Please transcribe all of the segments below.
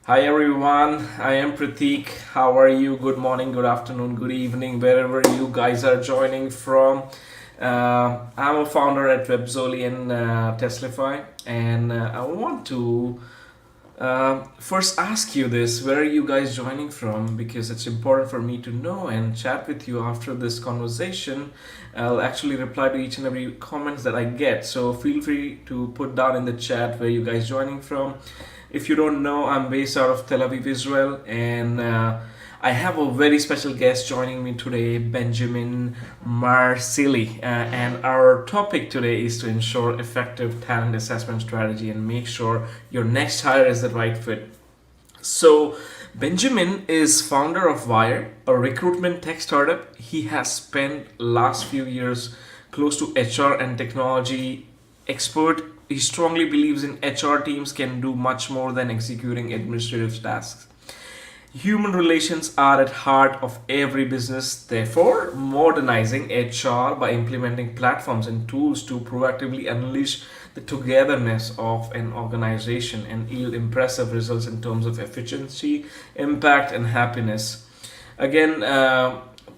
Hi everyone, I am Pratik. How are you? Good morning, good afternoon, good evening, wherever you guys are joining from. I'm a founder at Webzoli and Teslify, and I want to first ask you this: where are you guys joining from? Because it's important for me to know and chat with you after this conversation. I'll actually reply to each and every comments that I get. So feel free to put down in the chat where you guys joining from. If you don't know, I'm based out of Tel Aviv, Israel, and I have a very special guest joining me today, Benjamin Marsili. And our topic today is to ensure effective talent assessment strategy and make sure your next hire is the right fit. So, Benjamin is founder of Whire, a recruitment tech startup. He has spent last few years close to HR and technology expert. He strongly believes in HR teams can do much more than executing administrative tasks. Human relations are at heart of every business. Therefore, modernizing HR by implementing platforms and tools to proactively unleash the togetherness of an organization and yield impressive results in terms of efficiency, impact, and happiness. Again,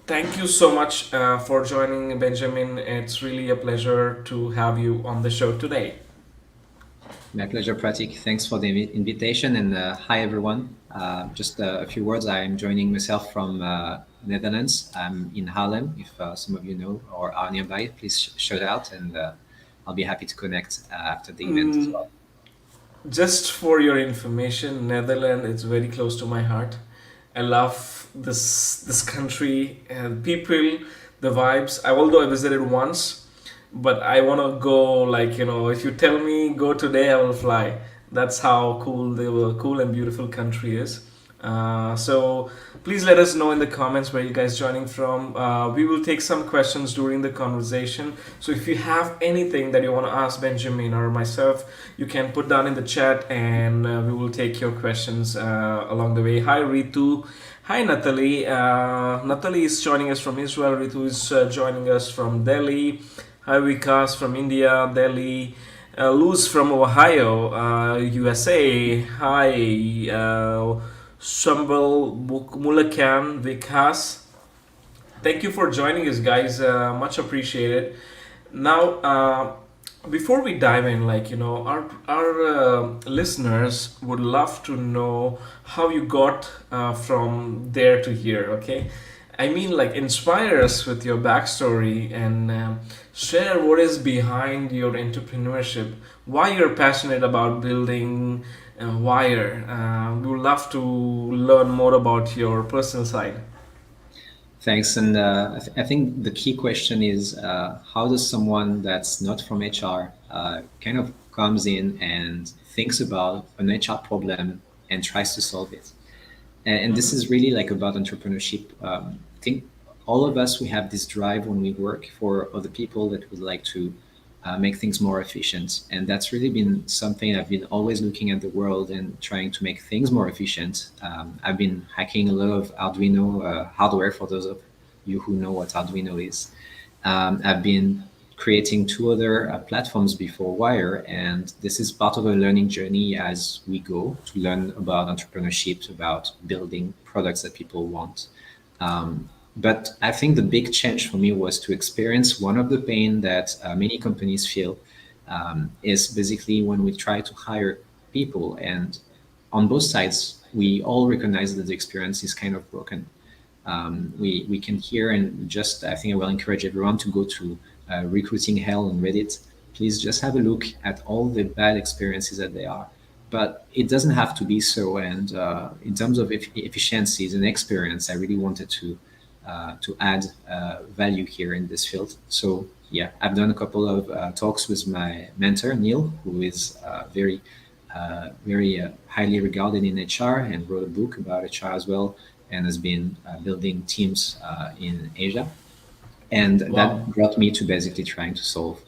thank you so much for joining, Benjamin. It's really a pleasure to have you on the show today. My pleasure, Pratik. Thanks for the invitation and hi everyone. Just a few words. I'm joining myself from Netherlands. I'm in Haarlem. If some of you know or are nearby, please shout out and I'll be happy to connect after the event as well. Just for your information, Netherlands is very close to my heart. I love this country and people, the vibes. Although I visited once, but I want to go. Like if you tell me go today, I will fly. That's how cool and beautiful country is. So please let us know in the comments where you guys joining from. We will take some questions during the conversation. So if you have anything that you want to ask Benjamin or myself, you can put down in the chat, and we will take your questions along the way. Hi Ritu. Hi Natalie. Natalie is joining us from Israel. Ritu is joining us from Delhi. Hi Vikas from India, Delhi. Luz from Ohio, USA. Hi, Shambal Mulakan Vikas. Thank you for joining us, guys. Much appreciated. Now, before we dive in, our listeners would love to know how you got from there to here. Okay, I mean, like, inspire us with your backstory and share what is behind your entrepreneurship, why you're passionate about building Wire. We would love to learn more about your personal side. Thanks. And I think the key question is how does someone that's not from HR kind of comes in and thinks about an HR problem and tries to solve it? And this is really like about entrepreneurship. I think all of us, we have this drive when we work for other people that would like to make things more efficient. And that's really been something I've been always looking at the world and trying to make things more efficient. I've been hacking a lot of Arduino hardware for those of you who know what Arduino is. I've been creating two other platforms before Wire, and this is part of a learning journey as we go to learn about entrepreneurship, about building products that people want. But I think the big change for me was to experience one of the pain that many companies feel is basically when we try to hire people, and on both sides, we all recognize that the experience is kind of broken. We can hear and just I think I will encourage everyone to go to recruiting hell on Reddit. Please just have a look at all the bad experiences that they are. But it doesn't have to be so. And in terms of efficiencies and experience, I really wanted to add value here in this field. So yeah, I've done a couple of talks with my mentor Neil, who is very highly regarded in HR and wrote a book about HR as well, and has been building teams in Asia. And Wow. that brought me to basically trying to solve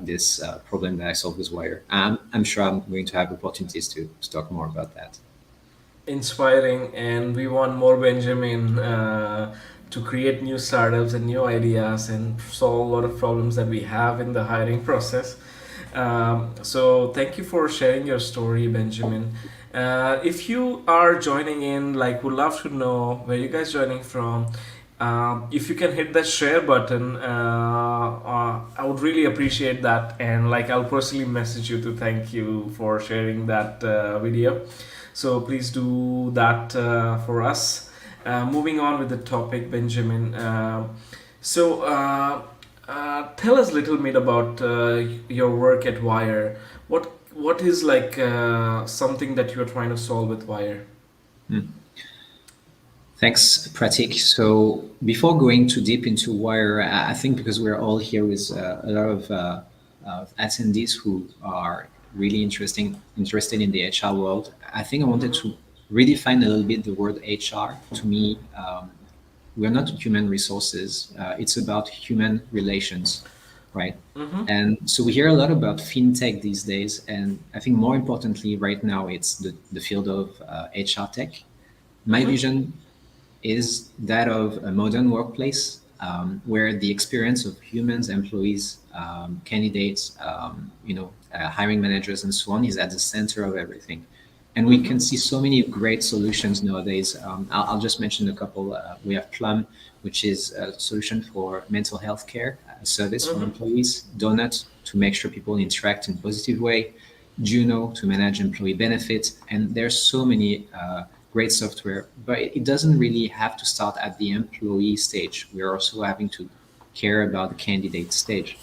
this problem that I solved with Wire. I'm sure I'm going to have opportunities to talk more about that. Inspiring, and we want more Benjamin to create new startups and new ideas and solve a lot of problems that we have in the hiring process. So thank you for sharing your story, Benjamin. If you are joining in, like, would love to know where you guys joining from. If you can hit that share button, I would really appreciate that. And like, I'll personally message you to thank you for sharing that video. So please do that for us. Moving on with the topic, Benjamin. Tell us a little bit about your work at Wire. What is like something that you're trying to solve with Wire? Hmm. Thanks, Pratik. So before going too deep into Wire, I think because we're all here with a lot of attendees who are really interested in the HR world, I think I wanted Mm-hmm. to redefine a little bit the word HR. To me, we're not human resources. It's about human relations, right? Mm-hmm. And so we hear a lot about fintech these days, and I think more importantly, right now, it's the field of HR tech. My Mm-hmm. vision is that of a modern workplace where the experience of humans, employees, candidates, hiring managers, and so on is at the center of everything. And we Mm-hmm. can see so many great solutions nowadays. I'll just mention a couple. We have Plum, which is a solution for mental health care, a service for Mm-hmm. employees. Donut to make sure people interact in a positive way. Juno to manage employee benefits. And there's so many great software, but it doesn't really have to start at the employee stage. We're also having to care about the candidate stage.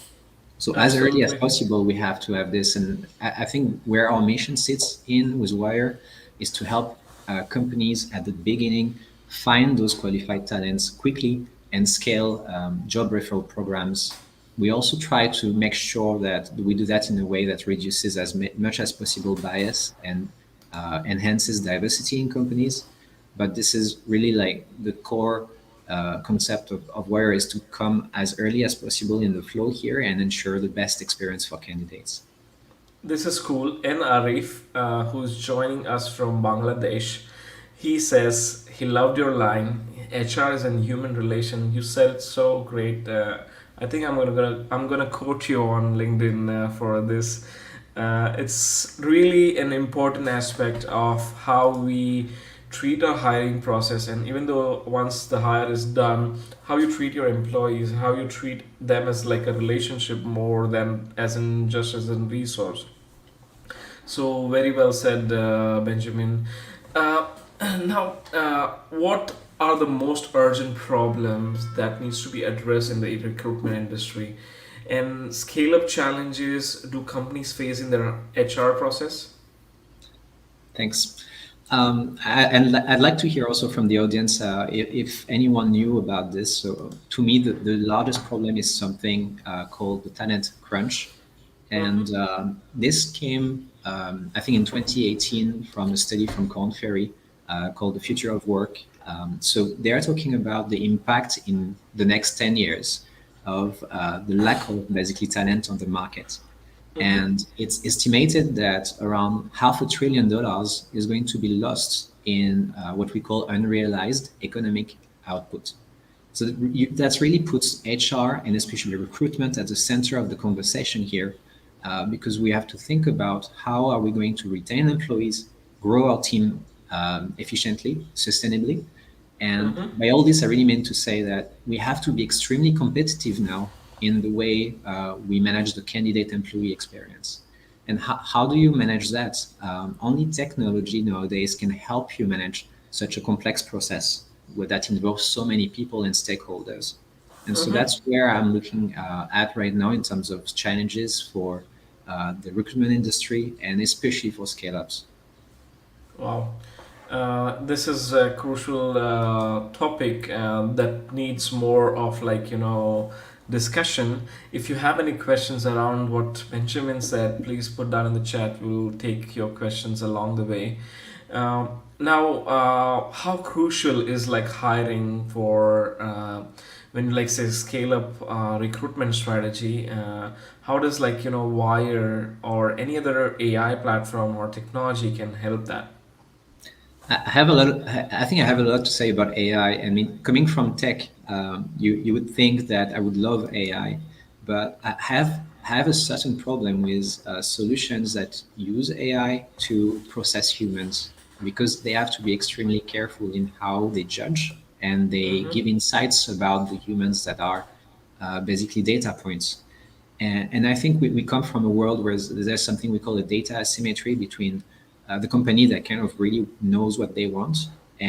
So as early as Absolutely. possible, we have to have this. And I think where our mission sits in with Wire is to help companies at the beginning find those qualified talents quickly and scale job referral programs. We also try to make sure that we do that in a way that reduces as much as possible bias and enhances diversity in companies. But this is really like the core concept of Wire is to come as early as possible in the flow here and ensure the best experience for candidates. This is cool. N. Arif, who's joining us from Bangladesh, he says he loved your line. HR is a human relation. You said it so great. I think I'm gonna quote you on LinkedIn for this. It's really an important aspect of how we treat our hiring process, and even though once the hire is done, how you treat your employees, how you treat them as like a relationship more than as in just as a resource. So very well said, Benjamin. Uh, what are the most urgent problems that needs to be addressed in the recruitment industry, and scale up challenges do companies face in their HR process? Thanks. And I'd like to hear also from the audience if anyone knew about this. So, to me, the largest problem is something called the talent crunch. Mm-hmm. And this came, I think, in 2018 from a study from Korn Ferry called The Future of Work. So, they are talking about the impact in the next 10 years of the lack of basically talent on the market. Mm-hmm. And it's estimated that around $500 billion is going to be lost in what we call unrealized economic output. So that really puts HR and especially recruitment at the center of the conversation here, because we have to think about how are we going to retain employees, grow our team efficiently, sustainably. And Mm-hmm. by all this, I really mean to say that we have to be extremely competitive now in the way we manage the candidate employee experience. And how do you manage that? Only technology nowadays can help you manage such a complex process that involves so many people and stakeholders. And so Mm-hmm. that's where I'm looking at right now in terms of challenges for the recruitment industry and especially for scale ups. Wow. This is a crucial topic that needs more of like discussion. If you have any questions around what Benjamin said, please put that in the chat. We'll take your questions along the way. How crucial is like hiring for when you like say scale up recruitment strategy? How does like Wire or any other AI platform or technology can help that? I have a lot. I think I have a lot to say about AI. I mean, coming from tech, you would think that I would love AI, but I have a certain problem with solutions that use AI to process humans because they have to be extremely careful in how they judge and they give insights about the humans that are basically data points. And I think we come from a world where there's something we call a data asymmetry between the company that kind of really knows what they want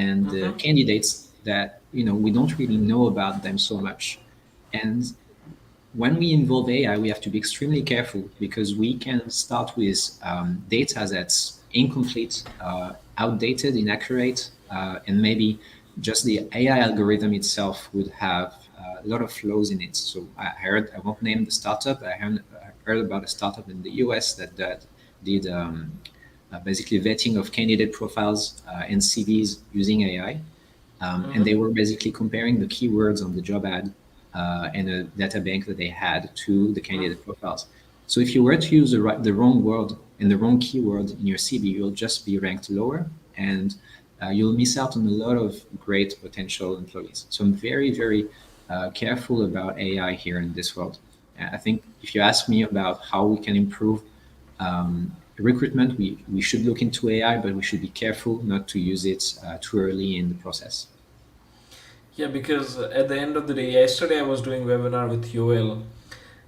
and the candidates that, we don't really know about them so much. And when we involve AI, we have to be extremely careful because we can start with data that's incomplete, outdated, inaccurate, and maybe just the AI algorithm itself would have a lot of flaws in it. So I won't name the startup, I heard about a startup in the US that did basically vetting of candidate profiles and CVs using AI. And they were basically comparing the keywords on the job ad and a data bank that they had to the candidate profiles. So if you were to use the wrong word and the wrong keyword in your CV, you'll just be ranked lower and you'll miss out on a lot of great potential employees. So I'm very, very careful about AI here in this world. I think if you ask me about how we can improve recruitment, we should look into AI, but we should be careful not to use it too early in the process. Yeah, because at the end of the day, yesterday I was doing webinar with UL.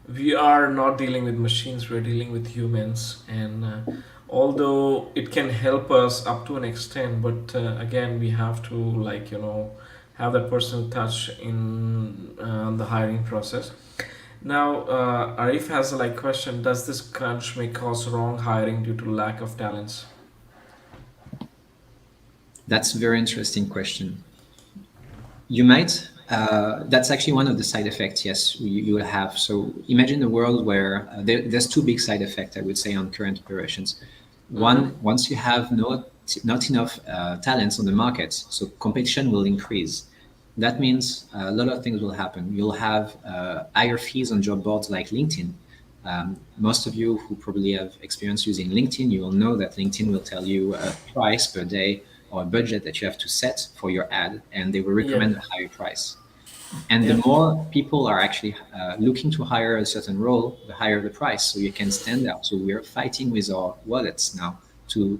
We are not dealing with machines, we're dealing with humans. And although it can help us up to an extent, but again, we have to, like, have that personal touch in the hiring process. Now, Arif has a question: does this crunch may cause wrong hiring due to lack of talents? That's a very interesting question. You might. That's actually one of the side effects. Yes, you will have. So imagine a world where there's two big side effects, I would say, on current operations. One, once you have not enough talents on the market, so competition will increase. That means a lot of things will happen. You'll have higher fees on job boards like LinkedIn. Most of you who probably have experience using LinkedIn, you will know that LinkedIn will tell you a price per day or a budget that you have to set for your ad, and they will Yep. recommend a higher price. And the Yep. more people are actually looking to hire a certain role, the higher the price. So you can stand out. So we're fighting with our wallets now to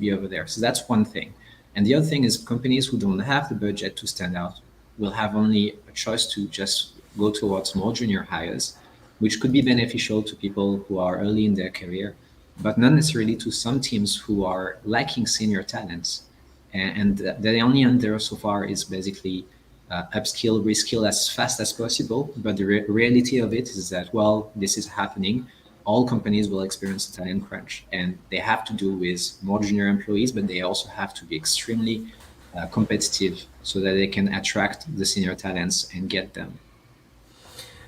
be over there. So that's one thing. And the other thing is companies who don't have the budget to stand out will have only a choice to just go towards more junior hires, which could be beneficial to people who are early in their career, but not necessarily to some teams who are lacking senior talents. And the only answer so far is basically upskill, reskill as fast as possible. But the reality of it is that while this is happening, all companies will experience a talent crunch, and they have to do with more junior employees, but they also have to be extremely competitive so that they can attract the senior talents and get them.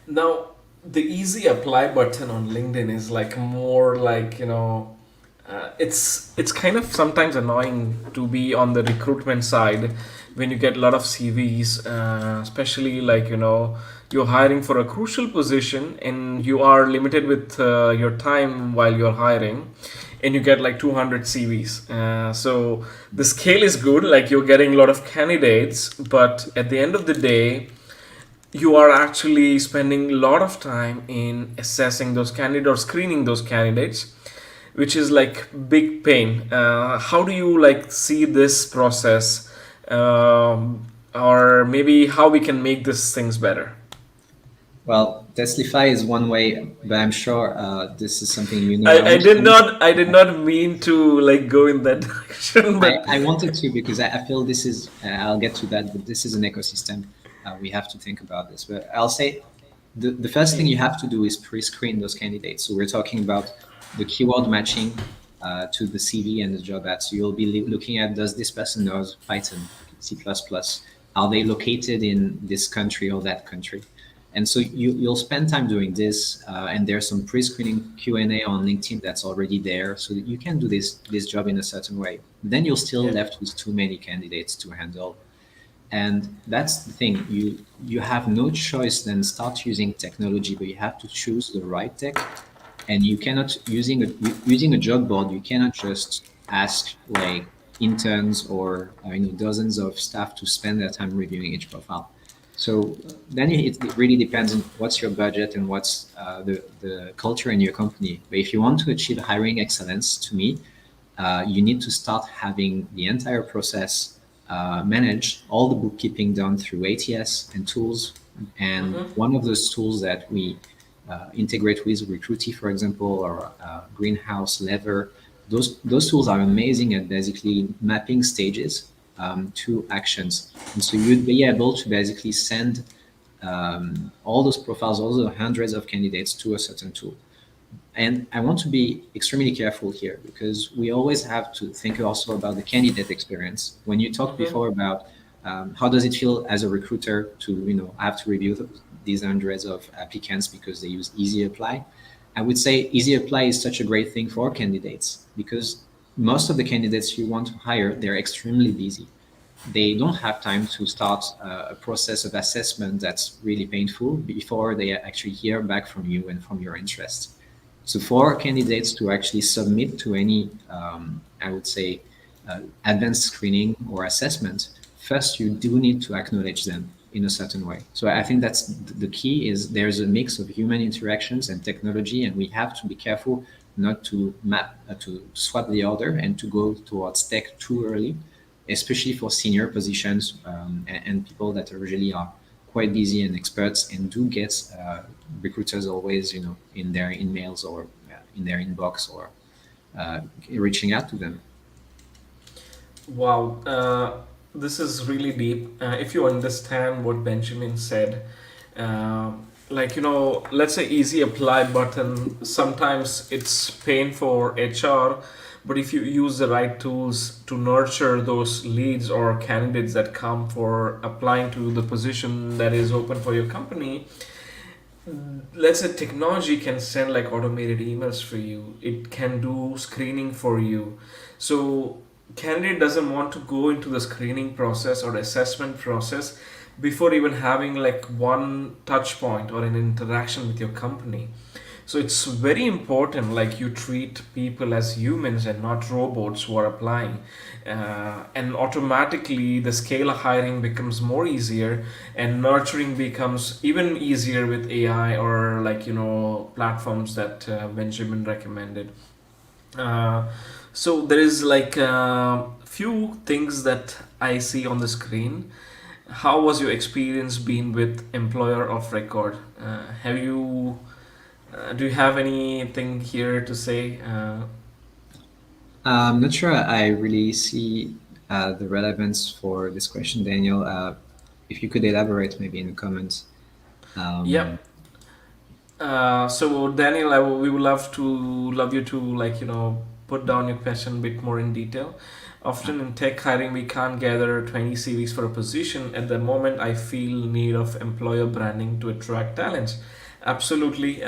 Now, the easy apply button on LinkedIn is like more like, it's kind of sometimes annoying to be on the recruitment side when you get a lot of CVs, especially like, you're hiring for a crucial position and you are limited with your time while you're hiring, and you get like 200 CVs. So the scale is good, like you're getting a lot of candidates, but at the end of the day, you are actually spending a lot of time in assessing those candidates or screening those candidates, which is like big pain. How do you like see this process, or maybe how we can make these things better? Well, Teslify is one way, but I'm sure this is something you know. I I want did to. not I did not mean to like go in that direction, but I wanted to because I feel this is, I'll get to that, but this is an ecosystem. We have to think about this. But I'll say the first thing you have to do is pre-screen those candidates. So we're talking about the keyword matching to the CV and the job ad. So you'll be looking at, does this person knows Python, C++? Are they located in this country or that country? And so you'll spend time doing this, and there's some pre-screening Q&A on LinkedIn that's already there, so that you can do this job in a certain way. Then you're still yeah. left with too many candidates to handle, and that's the thing. You have no choice than start using technology, but you have to choose the right tech, and you cannot using a job board. You cannot just ask like interns or dozens of staff to spend their time reviewing each profile. So then it really depends on what's your budget and what's the culture in your company. But if you want to achieve hiring excellence, to me, you need to start having the entire process managed, all the bookkeeping done through ATS and tools. And Mm-hmm. one of those tools that we integrate with Recruity, for example, or Greenhouse, Lever, those tools are amazing at basically mapping stages to actions. And so you'd be able to basically send all those profiles, all the hundreds of candidates to a certain tool. And I want to be extremely careful here because we always have to think also about the candidate experience. When you talked Mm-hmm. before about how does it feel as a recruiter to have to review these hundreds of applicants because they use Easy Apply, I would say Easy Apply is such a great thing for candidates because most of the candidates you want to hire, they're extremely busy. They don't have time to start a process of assessment that's really painful before they actually hear back from you and from your interests. So for candidates to actually submit to any, I would say, advanced screening or assessment, first you do need to acknowledge them in a certain way. So I think that's the key is there's a mix of human interactions and technology, and we have to be careful not to to swap the order and to go towards tech too early, especially for senior positions and people that usually are quite busy and experts and do get recruiters always, in their emails or in their inbox or reaching out to them. Wow, this is really deep. If you understand what Benjamin said, uh, let's say easy apply button, sometimes it's pain for HR, but if you use the right tools to nurture those leads or candidates that come for applying to the position that is open for your company, let's say technology can send like automated emails for you, it can do screening for you. So candidate doesn't want to go into the screening process or assessment process before even having like one touch point or an interaction with your company. So it's very important, like you treat people as humans and not robots who are applying, and automatically the scale of hiring becomes more easier, and nurturing becomes even easier with AI or platforms that Benjamin recommended. So there is like a few things that I see on the screen. How was your experience been with employer of record? Have you Do you have anything here to say? I'm not sure I really see the relevance for this question, Daniel. If you could elaborate maybe in the comments. Um, Yep. So Daniel, we would love you to put down your question a bit more in detail. Often in tech hiring, we can't gather 20 CVs for a position. At the moment, I feel need of employer branding to attract talents. Absolutely,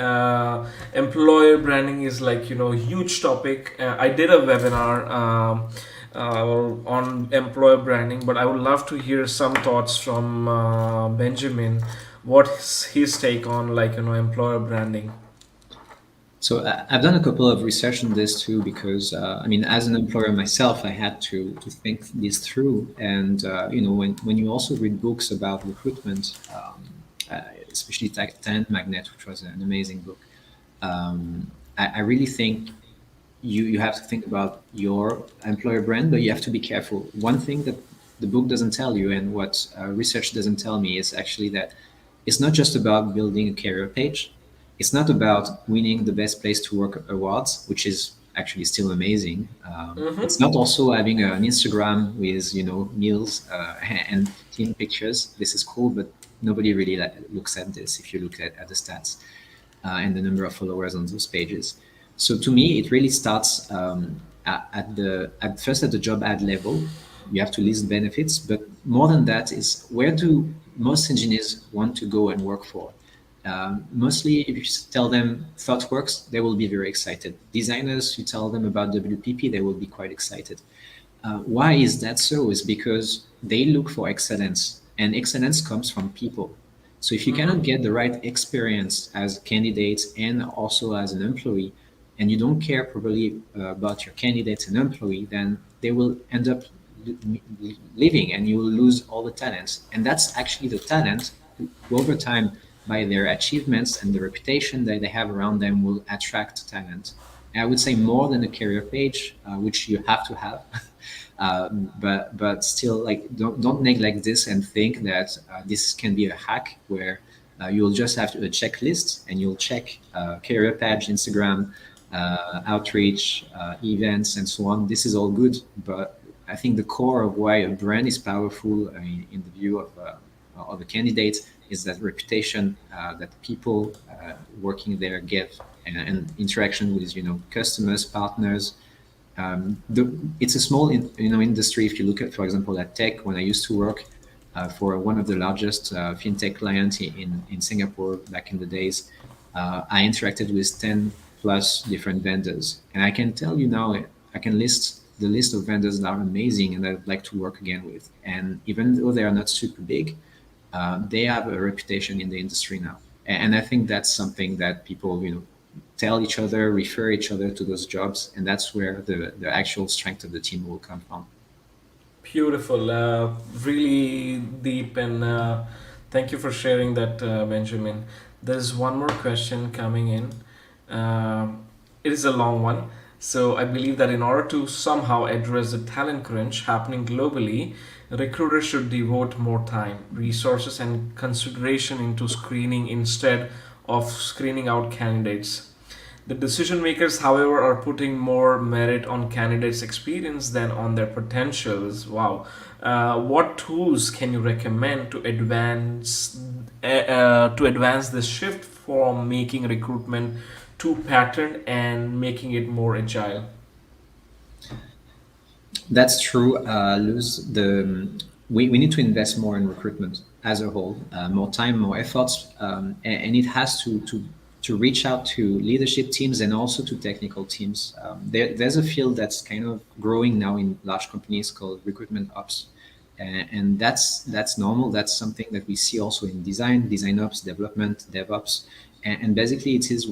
employer branding is huge topic. I did a webinar on employer branding, but I would love to hear some thoughts from Benjamin. What's his take on employer branding? So I've done a couple of research on this too, because I mean, as an employer myself, I had to think this through. And when you also read books about recruitment, especially Talent Magnet, which was an amazing book, I really think you have to think about your employer brand, but you have to be careful. One thing that the book doesn't tell you, and what research doesn't tell me, is actually that it's not just about building a career page. It's not about winning the best place to work awards, which is actually still amazing. It's Mm-hmm. not also having an Instagram with meals and team pictures. This is cool, but nobody really looks at this if you look at the stats and the number of followers on those pages. So to me, it really starts at first at the job ad level. You have to list benefits, but more than that is where do most engineers want to go and work for? Mostly, if you tell them ThoughtWorks, they will be very excited. Designers, you tell them about WPP, they will be quite excited. Why is that so? Is because they look for excellence, and excellence comes from people. So if you cannot Mm-hmm. get the right experience as candidates and also as an employee, and you don't care properly about your candidates and employee, then they will end up leaving, and you will lose all the talents. And that's actually the talent who over time, by their achievements and the reputation that they have around them, will attract talent. And I would say more than a career page, which you have to have. But still, like, don't neglect this and think that this can be a hack where you'll just have a checklist and you'll check career page, Instagram, outreach, events, and so on. This is all good, but I think the core of why a brand is powerful in the view of a candidate is that reputation that people working there get, and interaction with customers, partners. It's a small industry. If you look at, for example, at tech, when I used to work for one of the largest fintech clients in Singapore back in the days, I interacted with 10 plus different vendors. And I can tell you now, I can list the list of vendors that are amazing and that I'd like to work again with. And even though they are not super big, they have a reputation in the industry now. And I think that's something that people, tell each other, refer each other to those jobs. And that's where the actual strength of the team will come from. Beautiful, really deep, and thank you for sharing that, Benjamin. There's one more question coming in. It is a long one. So, I believe that in order to somehow address the talent crunch happening globally, recruiters should devote more time, resources, and consideration into screening instead of screening out candidates. The decision makers, however, are putting more merit on candidates' experience than on their potentials. Wow. What tools can you recommend to advance this shift from making recruitment too patterned and making it more agile? That's true, Luz. We need to invest more in recruitment as a whole, more time, more efforts, and it has to reach out to leadership teams and also to technical teams. There's a field that's kind of growing now in large companies called recruitment ops, and that's normal. That's something that we see also in design ops, development, DevOps, and basically it is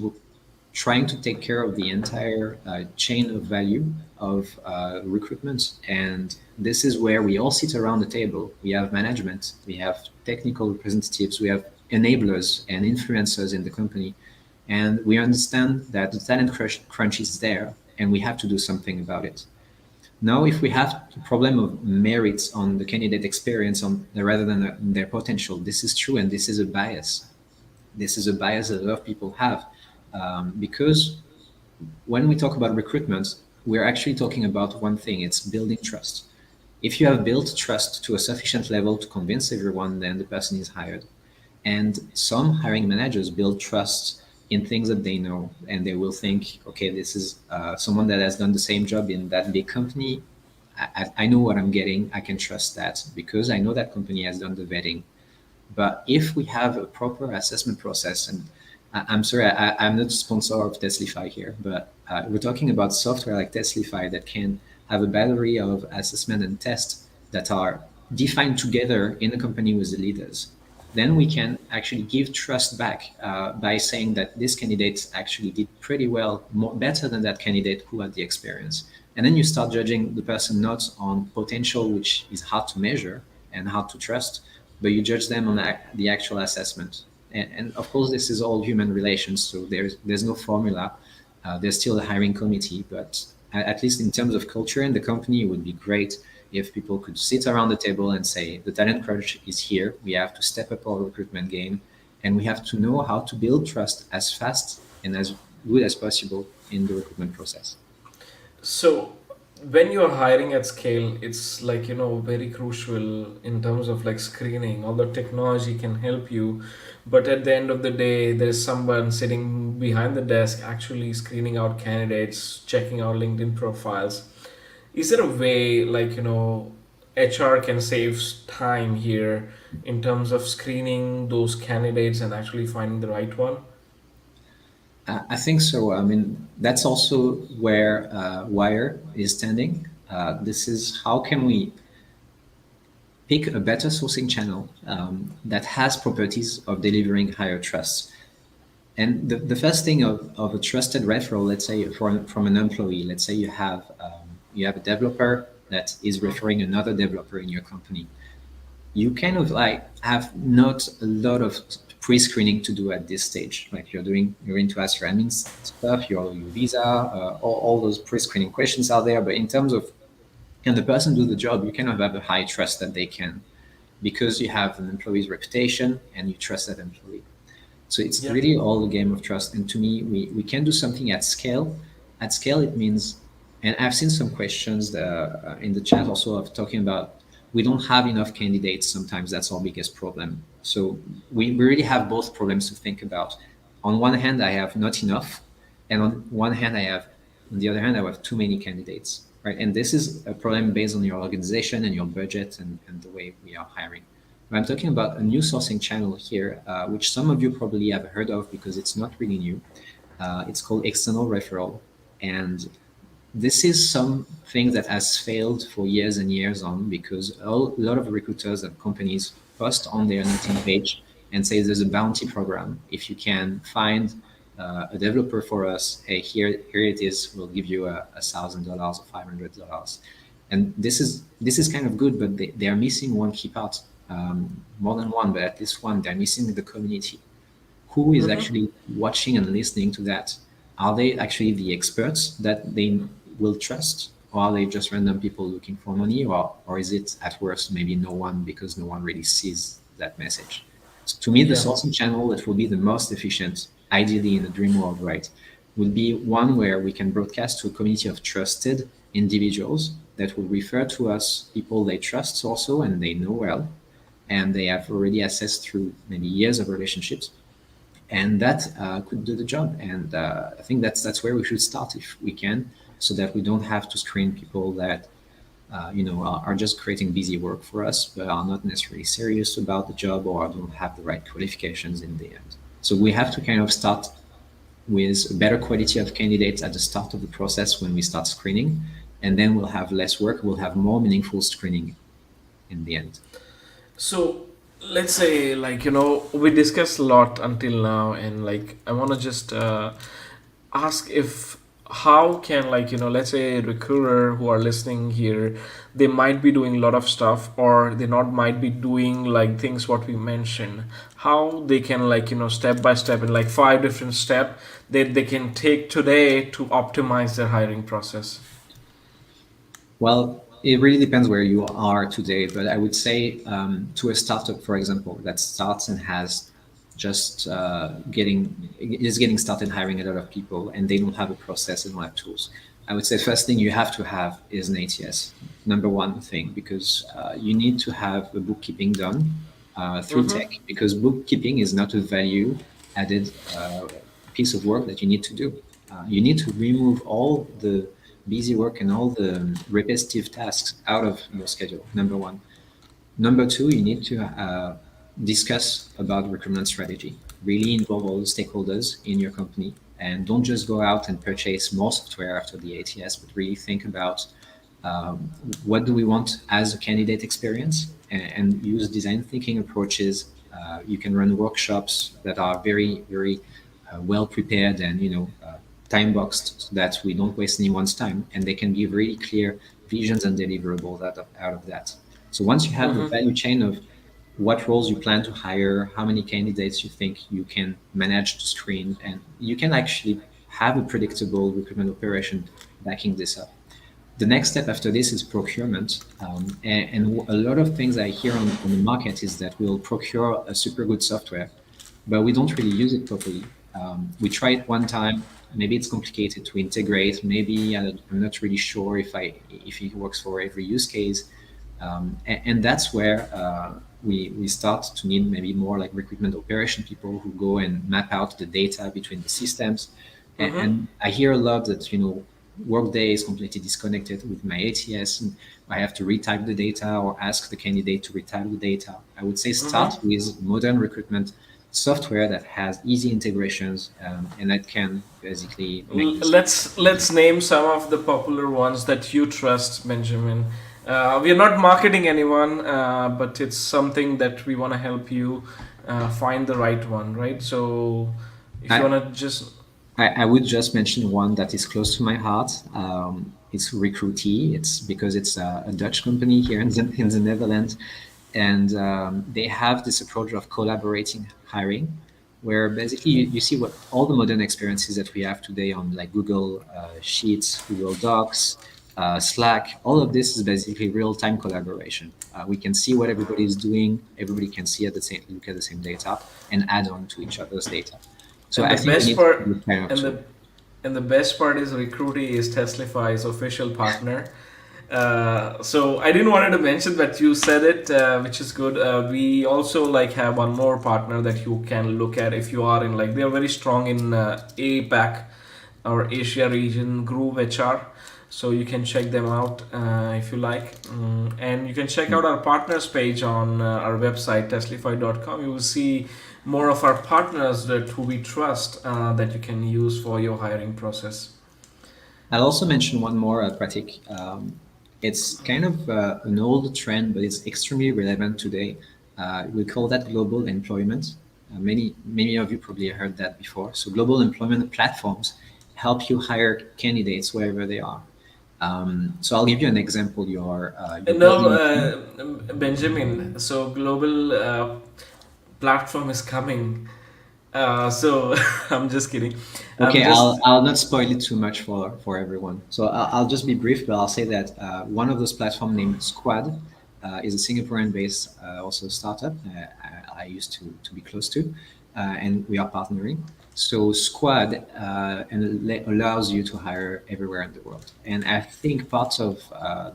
trying to take care of the entire chain of value of recruitment. And this is where we all sit around the table. We have management, we have technical representatives, we have enablers and influencers in the company. And we understand that the talent crunch is there and we have to do something about it. Now, if we have the problem of merits on the candidate experience rather than their potential, this is true, and this is a bias. This is a bias that a lot of people have, because when we talk about recruitment, we're actually talking about one thing: it's building trust. If you have built trust to a sufficient level to convince everyone, then the person is hired. And some hiring managers build trust in things that they know, and they will think, okay, this is someone that has done the same job in that big company. I know what I'm getting. I can trust that because I know that company has done the vetting. But if we have a proper assessment process, and I'm sorry, I'm not a sponsor of Teslify here, but we're talking about software like Teslify that can have a battery of assessment and tests that are defined together in a company with the leaders. Then we can actually give trust back by saying that this candidate actually did pretty well, better than that candidate who had the experience. And then you start judging the person not on potential, which is hard to measure and hard to trust, but you judge them on the actual assessment. And of course, this is all human relations, so there's no formula. There's still a hiring committee, but at least in terms of culture in the company, it would be great if people could sit around the table and say, the talent crunch is here. We have to step up our recruitment game, and we have to know how to build trust as fast and as good as possible in the recruitment process. So, when you're hiring at scale, it's like, very crucial in terms of like screening. Although technology can help you, but at the end of the day, there's someone sitting behind the desk actually screening out candidates, checking out LinkedIn profiles. Is there a way, like, HR can save time here in terms of screening those candidates and actually finding the right one? I think so. I mean, that's also where Wire is standing. This is how can we pick a better sourcing channel that has properties of delivering higher trust. And the first thing of a trusted referral, let's say from an employee, let's say you have a developer that is referring another developer in your company, you kind of like have not a lot of pre-screening to do at this stage. Like you're going to ask your admin stuff, your visa, all those pre-screening questions are there. But in terms of can the person do the job, you kind of have a high trust that they can, because you have an employee's reputation and you trust that employee. So it's Yeah. really all a game of trust. And to me, we can do something at scale. At scale, it means, and I've seen some questions in the chat also of talking about we don't have enough candidates. Sometimes that's our biggest problem. So we really have both problems to think about. On one hand, I have not enough, and on one hand, on the other hand, I have too many candidates, right? And this is a problem based on your organization and your budget and the way we are hiring. I'm talking about a new sourcing channel here, which some of you probably have heard of because it's not really new. It's called external referral. And this is something that has failed for years and years on, because a lot of recruiters and companies post on their LinkedIn page and say there's a bounty program. If you can find a developer for us, hey, here it is. We'll give you $1,000 or $500. And this is kind of good, but they are missing one key part. More than one, but at least one. They're missing the community. Who is actually watching and listening to that? Are they actually the experts that they will trust, or are they just random people looking for money, or is it at worst maybe no one, because no one really sees that message? So to me, the Yeah. sourcing channel that will be the most efficient, ideally in a dream world, right, will be one where we can broadcast to a community of trusted individuals that will refer to us people they trust also and they know well, and they have already assessed through many years of relationships, and that could do the job. And I think that's where we should start if we can, so that we don't have to screen people that are just creating busy work for us, but are not necessarily serious about the job or don't have the right qualifications in the end. So we have to kind of start with a better quality of candidates at the start of the process when we start screening, and then we'll have less work. We'll have more meaningful screening in the end. So let's say, like, we discussed a lot until now, and like I want to just ask if how can, like, let's say a recruiter who are listening here, they might be doing a lot of stuff, or they not might be doing like things what we mentioned, how they can, like, step by step in like 5 different steps that they can take today to optimize their hiring process. Well, it really depends where you are today, but I would say to a startup, for example, that starts and has just getting started hiring a lot of people, and they don't have a process and don't have tools. I would say first thing you have to have is an ATS, number one thing, because you need to have a bookkeeping done through tech, because bookkeeping is not a value added piece of work that you need to do. You need to remove all the busy work and all the repetitive tasks out of your schedule, number one. Number two, you need to discuss about recruitment strategy. Really involve all the stakeholders in your company, and don't just go out and purchase more software after the ATS, but really think about what do we want as a candidate experience, and use design thinking approaches. You can run workshops that are very, very well prepared and time boxed, so that we don't waste anyone's time, and they can give really clear visions and deliverables out of that. So once you have the value chain of what roles you plan to hire, how many candidates you think you can manage to screen, and you can actually have a predictable recruitment operation backing this up. The next step after this is procurement. And a lot of things I hear on the market is that we'll procure a super good software, but we don't really use it properly. We try it one time. Maybe it's complicated to integrate. Maybe I'm not really sure if it works for every use case. And that's where we start to need maybe more like recruitment operation people who go and map out the data between the systems. And I hear a lot that Workday is completely disconnected with my ATS, and I have to retype the data or ask the candidate to retype the data. I would say start with modern recruitment software that has easy integrations, and that can basically make this. Let's name some of the popular ones that you trust, Benjamin. We are not marketing anyone, but it's something that we want to help you find the right one, right? So if you I, want to just I would just mention one that is close to my heart. it's Recruitee. It's because it's a Dutch company here in the Netherlands, and they have this approach of collaborating hiring, where basically you see what all the modern experiences that we have today on like Google Sheets, Google Docs, Slack. All of this is basically real-time collaboration. We can see what everybody is doing. Everybody can see at the same look at the same data and add on to each other's data. So And I the think we best need to do part, this kind of and tool. the best part is Recruity is Teslify's official partner. So I didn't wanted to mention, but you said it, which is good. We also like have one more partner that you can look at if you are in like they are very strong in APAC or Asia region, Groove HR. So you can check them out if you like, and you can check out our partners page on our website teslify.com. You will see more of our partners that who we trust that you can use for your hiring process. I'll also mention one more, Pratik. It's kind of an old trend, but it's extremely relevant today. We call that global employment. Many of you probably heard that before. So global employment platforms help you hire candidates wherever they are. So I'll give you an example. You're No, building a team. Benjamin. So global platform is coming. So I'm just kidding. I'm Okay, just I'll not spoil it too much for everyone. So I'll just be brief, but I'll say that one of those platforms named Squad is a Singaporean-based also startup I used to be close to, and we are partnering. So Squad allows you to hire everywhere in the world. And I think part of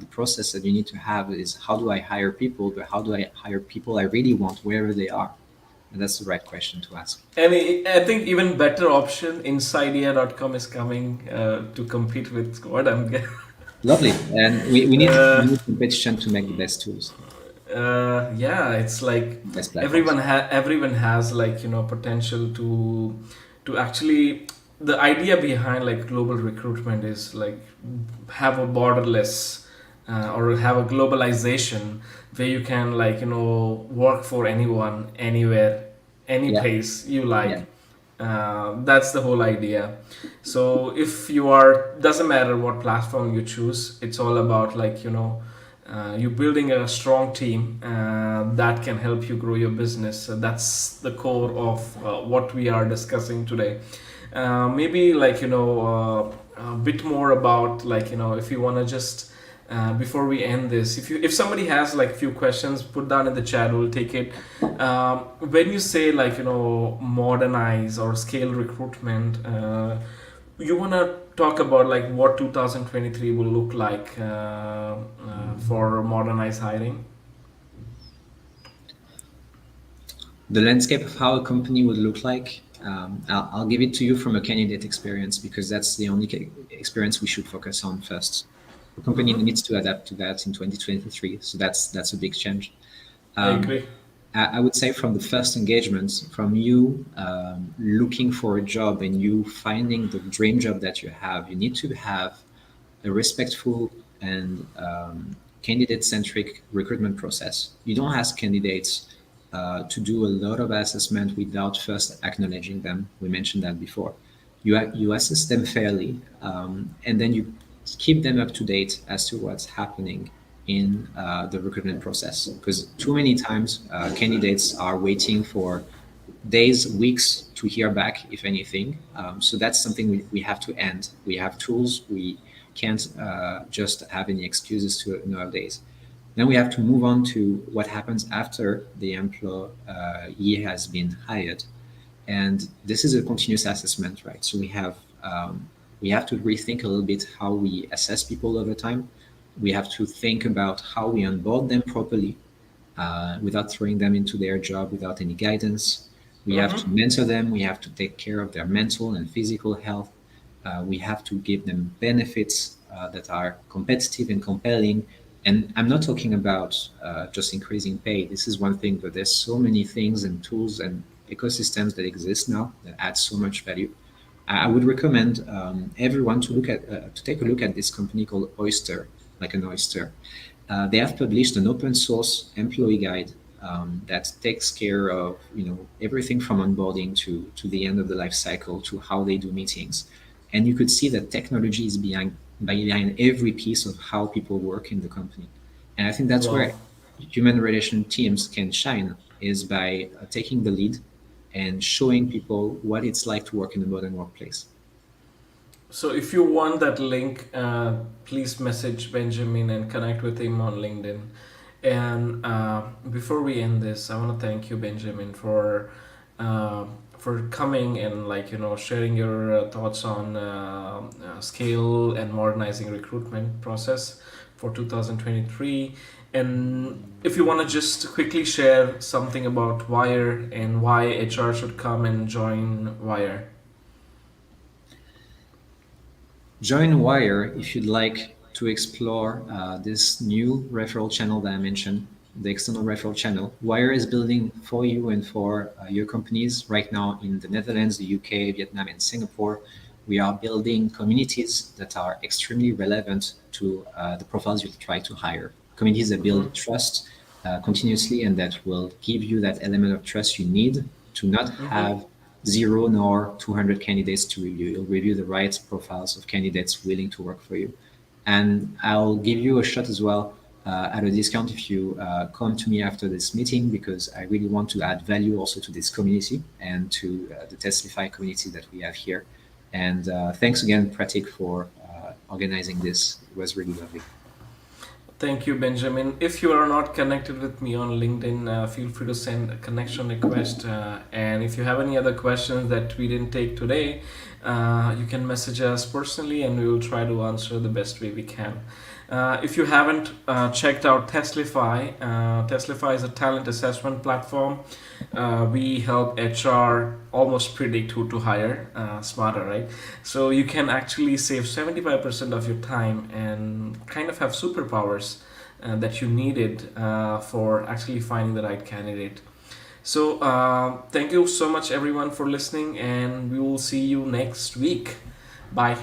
the process that you need to have is how do I hire people, but how do I hire people I really want wherever they are? And that's the right question to ask. and I think even better option insidea.com is coming to compete with Squad. Lovely. And we uh, need competition to make the best tools, yeah, it's like best platforms. everyone has like potential to actually the idea behind like global recruitment is like have a borderless or have a globalization where you can like work for anyone anywhere any Yeah, place you yeah. like. That's the whole idea. So if you are doesn't matter what platform you choose, it's all about like you building a strong team that can help you grow your business. That's the core of what we are discussing today. Maybe like a bit more about like if you want to just before we end this, if somebody has like few questions, put down in the chat. We'll take it. When you say like modernize or scale recruitment, you want to talk about like what 2023 will look like for modernize hiring. The landscape of how a company would look like, I'll give it to you from a candidate experience because that's the only experience we should focus on first. The company Mm-hmm. needs to adapt to that in 2023. So that's a big change. I Um, agree. I would say from the first engagements, from you looking for a job and you finding the dream job that you have, you need to have a respectful and candidate-centric recruitment process. You don't ask candidates to do a lot of assessment without first acknowledging them. We mentioned that before. You assess them fairly, and then you keep them up to date as to what's happening in the recruitment process. Because too many times candidates are waiting for days, weeks to hear back, if anything. So that's something we have to end. We have tools. We can't just have any excuses to nowadays. Then we have to move on to what happens after the employee has been hired, and this is a continuous assessment, right? So we have to rethink a little bit how we assess people over time. We have to think about how we onboard them properly without throwing them into their job without any guidance. We have to Mm-hmm. mentor them. We have to take care of their mental and physical health. We have to give them benefits that are competitive and compelling. And I'm not talking about just increasing pay. This is one thing, but there's so many things and tools and ecosystems that exist now that add so much value. I would recommend everyone to to take a look at this company called Oyster, like an oyster. They have published an open source employee guide that takes care of everything from onboarding to the end of the life cycle to how they do meetings. And you could see that technology is behind every piece of how people work in the company. And I think that's Wow. where human relation teams can shine, is by taking the lead and showing people what it's like to work in a modern workplace. So if you want that link, please message Benjamin and connect with him on LinkedIn. And before we end this, I want to thank you, Benjamin, for coming and sharing your thoughts on scale and modernizing recruitment process for 2023. And if you want to just quickly share something about Wire and why HR should come and join Wire. Join Wire if you'd like to explore this new referral channel that I mentioned, the external referral channel. Wire is building for you and for your companies right now in the Netherlands, the UK, Vietnam, and Singapore. We are building communities that are extremely relevant to the profiles you try to hire. Communities that build trust continuously and that will give you that element of trust you need to not have zero nor 200 candidates to review. You'll review the right profiles of candidates willing to work for you. And I'll give you a shot as well at a discount if you come to me after this meeting, because I really want to add value also to this community and to the Testify community that we have here. And thanks again, Pratik, for organizing this. It was really lovely. Thank you, Benjamin. If you are not connected with me on LinkedIn, feel free to send a connection request. And if you have any other questions that we didn't take today, you can message us personally and we will try to answer the best way we can. If you haven't checked out Testify, Testify is a talent assessment platform. We help HR almost predict who to hire smarter, right? So you can actually save 75% of your time and kind of have superpowers that you needed for actually finding the right candidate. So thank you so much, everyone, for listening, and we will see you next week. Bye.